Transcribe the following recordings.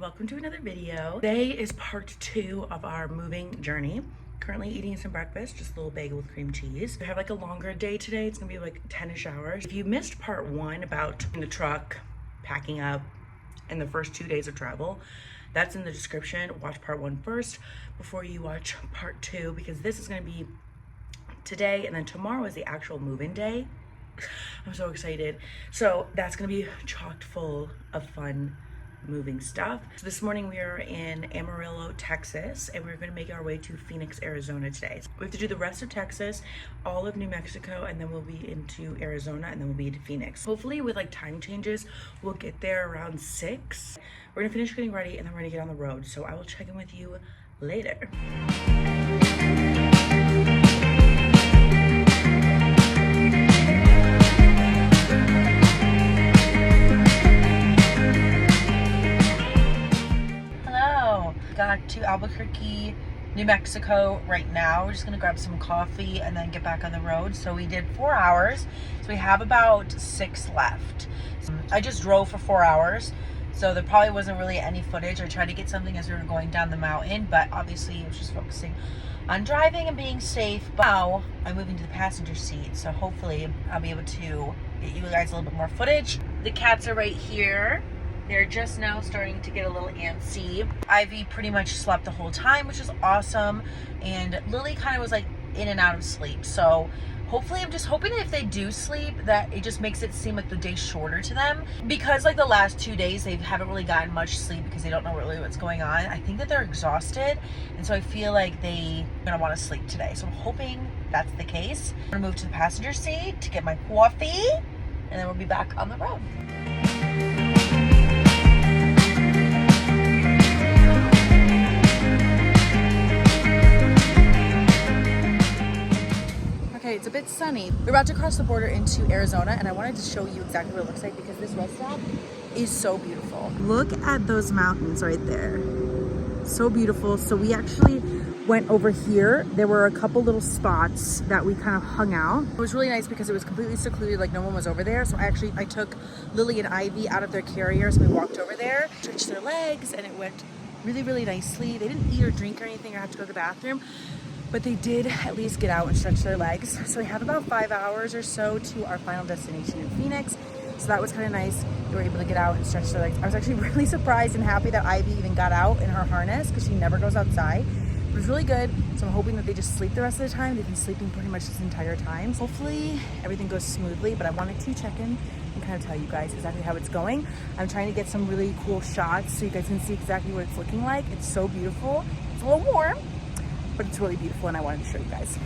welcome to another video. Today is part 2 of our moving journey. Currently eating some breakfast, just a little bagel with cream cheese. We have like a longer day today. It's gonna be like 10-ish hours. If you missed part 1 about in the truck, packing up, and the first 2 days of travel, that's in the description. Watch part 1 first before you watch part 2, because this is gonna be today, and then tomorrow is the actual move-in day. I'm so excited. So that's gonna be chocked full of fun moving stuff. So this morning we are in Amarillo, Texas, and we're gonna make our way to Phoenix, Arizona today. So we have to do the rest of Texas, all of New Mexico, and then we'll be into Arizona, and then we'll be into Phoenix. Hopefully with like time changes, we'll get there around 6. We're gonna finish getting ready and then we're gonna get on the road. So I will check in with you later. Got to Albuquerque, New Mexico right now. We're just gonna grab some coffee and then get back on the road. So we did 4 hours. So we have about 6 left. I just drove for 4 hours, so there probably wasn't really any footage. I tried to get something as we were going down the mountain, but obviously I was just focusing on driving and being safe. But now I'm moving to the passenger seat, so hopefully I'll be able to get you guys a little bit more footage. The cats are right here. They're just now starting to get a little antsy. Ivy pretty much slept the whole time, which is awesome. And Lily kind of was like in and out of sleep. So hopefully, I'm just hoping that if they do sleep, that it just makes it seem like the day's shorter to them. Because like the last 2 days, they haven't really gotten much sleep because they don't know really what's going on. I think that they're exhausted. And so I feel like they're gonna wanna sleep today. So I'm hoping that's the case. I'm gonna move to the passenger seat to get my coffee, and then we'll be back on the road. It's a bit sunny. We're about to cross the border into Arizona, and I wanted to show you exactly what it looks like because this rest stop is so beautiful. Look at those mountains right there. So beautiful. So we actually went over here. There were a couple little spots that we kind of hung out. It was really nice because it was completely secluded, like no one was over there. So I took Lily and Ivy out of their carriers and we walked over there, stretched their legs, and it went really, really nicely. They didn't eat or drink or anything or have to go to the bathroom, but they did at least get out and stretch their legs. So we have about 5 hours or so to our final destination in Phoenix. So that was kind of nice. They were able to get out and stretch their legs. I was actually really surprised and happy that Ivy even got out in her harness because she never goes outside. It was really good. So I'm hoping that they just sleep the rest of the time. They've been sleeping pretty much this entire time. Hopefully everything goes smoothly, but I wanted to check in and kind of tell you guys exactly how it's going. I'm trying to get some really cool shots so you guys can see exactly what it's looking like. It's so beautiful. It's a little warm, but it's really beautiful and I wanted to show you guys.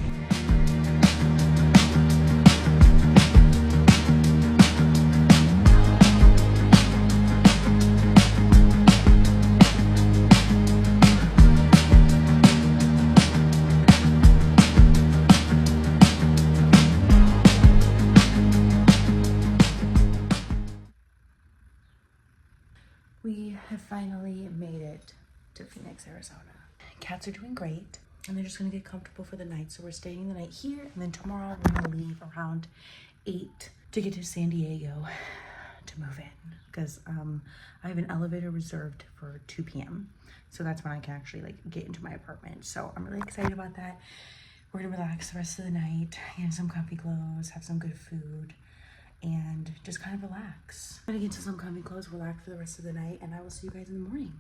We have finally made it to Phoenix, Arizona. Cats are doing great. And they're just gonna get comfortable for the night. So we're staying the night here, and then tomorrow we're gonna leave around 8 to get to San Diego to move in. Because I have an elevator reserved for 2 p.m. So that's when I can actually like get into my apartment. So I'm really excited about that. We're gonna relax the rest of the night, get some comfy clothes, have some good food, and just kind of relax. I'm gonna get into some comfy clothes, relax for the rest of the night, and I will see you guys in the morning.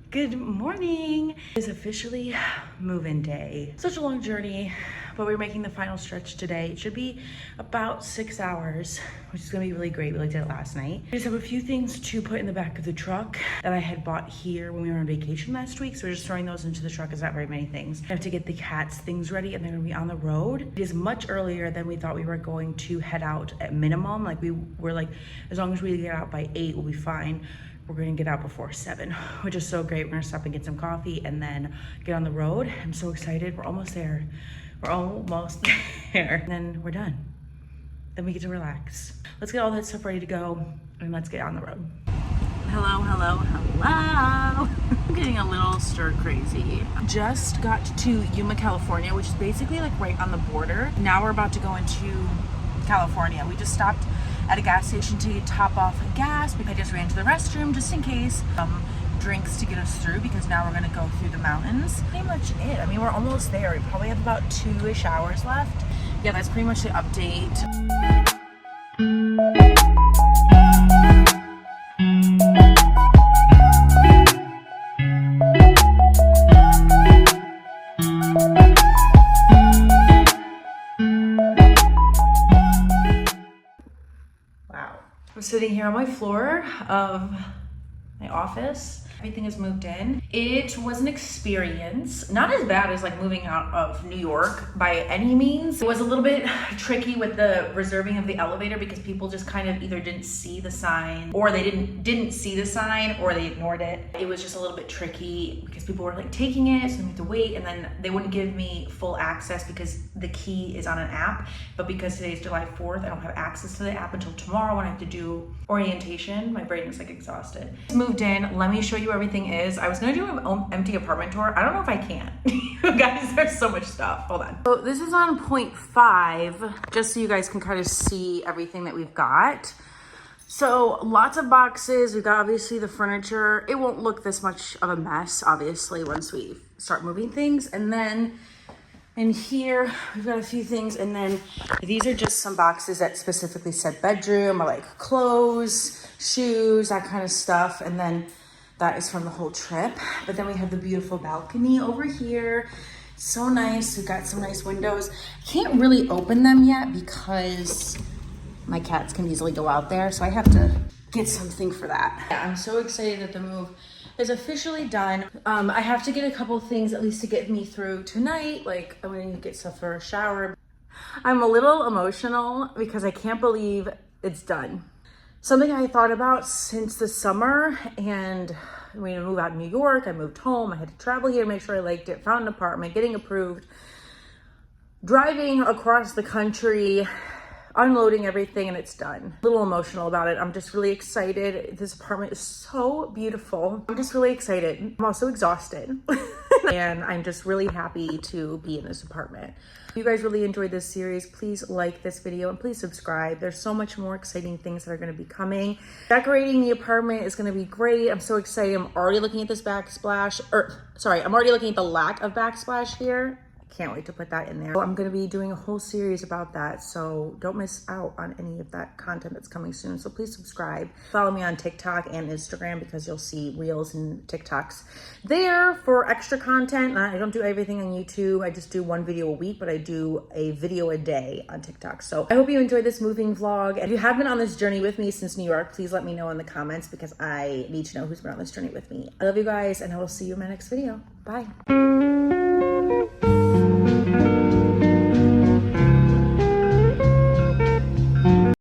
Good morning. It's officially move-in day. Such a long journey, but we're making the final stretch today. It should be about 6 hours, which is gonna be really great. We did it last night. I just have a few things to put in the back of the truck that I had bought here when we were on vacation last week. So we're just throwing those into the truck. It's not very many things. I have to get the cats things ready and they're gonna be on the road. It is much earlier than we thought we were going to head out at minimum. Like we were like, as long as we get out by 8, we'll be fine. We're gonna get out before 7, which is so great. We're gonna stop and get some coffee and then get on the road. I'm so excited. We're almost there. We're almost there. And then we're done. Then we get to relax. Let's get all that stuff ready to go and let's get on the road. Hello, hello, hello. I'm getting a little stir crazy. Just got to Yuma, California, which is basically like right on the border. Now we're about to go into California. We just stopped at a gas station to top off gas. I just ran to the restroom just in case. Drinks to get us through because now we're gonna go through the mountains. Pretty much it. I mean, we're almost there. We probably have about 2-ish hours left. Yeah, that's pretty much the update. Wow. I'm sitting here on my floor of my office. Everything is moved in. It was an experience, not as bad as like moving out of New York by any means. It was a little bit tricky with the reserving of the elevator because people just kind of either didn't see the sign or they didn't see the sign or they ignored it. It was just a little bit tricky because people were like taking it, so we had to wait, and then they wouldn't give me full access because the key is on an app. But because today's July 4th, I don't have access to the app until tomorrow when I have to do orientation. My brain is like exhausted. Moved in. Let me show you where everything is. I was gonna do an empty apartment tour. I don't know if I can. You guys, there's so much stuff. Hold on. So this is on 0.5, just so you guys can kind of see everything that we've got. So lots of boxes. We've got obviously the furniture. It won't look this much of a mess, obviously, once we start moving things. And then in here, we've got a few things. And then these are just some boxes that specifically said bedroom or like clothes, shoes, that kind of stuff. And then that is from the whole trip. But then we have the beautiful balcony over here. So nice. We've got some nice windows. I can't really open them yet because my cats can easily go out there. So I have to get something for that. Yeah, I'm so excited that the move is officially done. I have to get a couple things at least to get me through tonight. Like I'm gonna get stuff for a shower. I'm a little emotional because I can't believe it's done. Something I thought about since the summer, and I mean, I moved out in New York, I moved home, I had to travel here, make sure I liked it, found an apartment, getting approved, driving across the country, unloading everything, and it's done. A little emotional about it. I'm just really excited. This apartment is so beautiful. I'm just really excited. I'm also exhausted. And I'm just really happy to be in this apartment. If you guys really enjoyed this series, please like this video and please subscribe. There's so much more exciting things that are going to be coming. Decorating the apartment is going to be great. I'm so excited. I'm already looking at this backsplash, I'm already looking at the lack of backsplash here. Can't wait to put that in there. So I'm going to be doing a whole series about that, so don't miss out on any of that content that's coming soon. So please subscribe. Follow me on TikTok and Instagram because you'll see reels and TikToks there for extra content. I don't do everything on YouTube. I just do one video a week, but I do a video a day on TikTok. So I hope you enjoyed this moving vlog. And if you have been on this journey with me since New York, please let me know in the comments because I need to know who's been on this journey with me. I love you guys, and I will see you in my next video. Bye.